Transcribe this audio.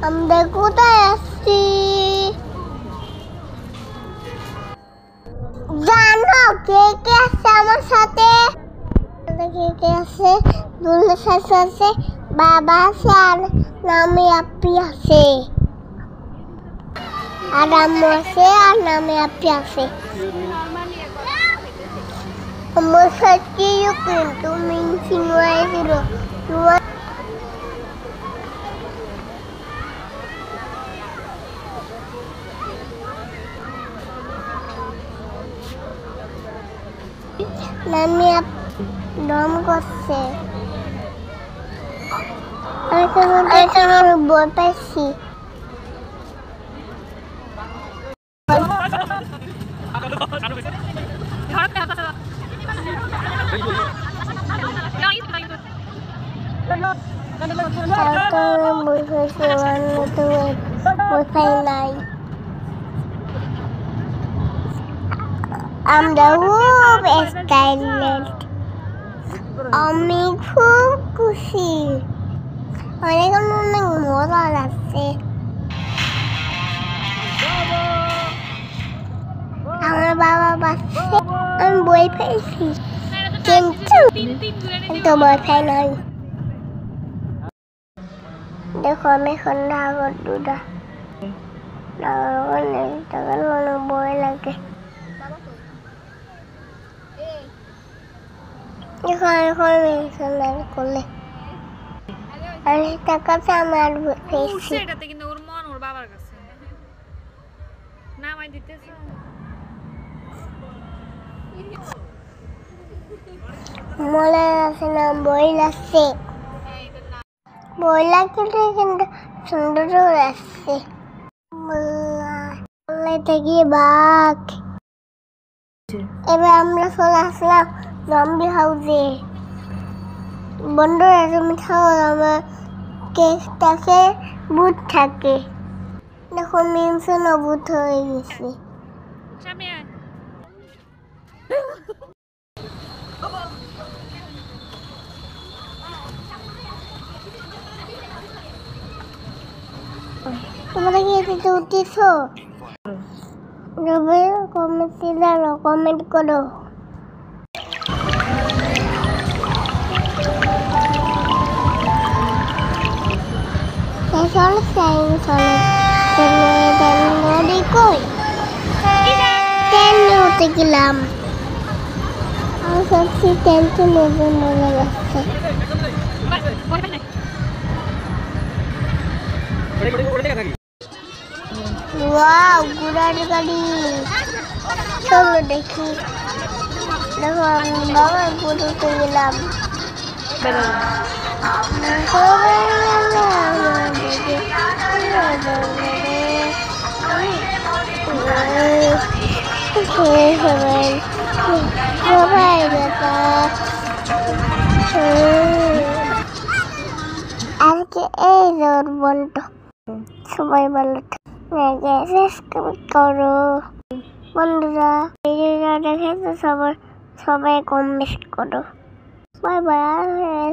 আমরা কোথায় আসছি জানো? কে কে আছে আমার সাথে? কে কে আছে? দুলে শাশু আছে, বাবা আছে, আর নামে আপি আছে, আর আম্মু আছে, আর নামে আপি আছে। আমার সাথেও কিন্তু মিনসিং হয়েছিল। নামে নাম করছে, বই পাইছি। আমরা খুব এক্সাইটেড, আমি খুব খুশি, অনেক অনেক মজা লাগছে। আমার বাবা বাসছে, আমি বই পেয়েছি, কিন্তু বই পাই নাই। দেখো আমি এখন নাগর দুটা নাগর বই লাগে। করলে আমি টাকাতে আমার পেয়েছি। এটাতে কিন্তু ওর মন ওর বাবার কাছে নামাই দিতেছে। মনে আছে না? বই লাগছে, বই লাগছে কিন্তু সুন্দর আসছে। গিয়ে বাঘ। এবার আমরা চলে আসলাম জম্বি হাউসে। বন্ধুরা তুমি খাও, আমার কেকটাকে ভূত থাকে। দেখো মিনসনও ভূত হয়ে গেছে। তোমরা কি এতে উঠেছো? কমেন্ট করো। উঠে গেলাম, আমি সবচেয়ে টেনশন মনে যাচ্ছে। ওয়াও, ঘোড়ার গাড়ি, চলো দেখি। দেখো আমি বাবা ঘুরতে গেলাম। আজকে এই জোর বন্ধ, সবাই ভালো করো বন্ধুরা। ভিডিওটা দেখে তো সবাই কমেন্ট করো। Bye bye.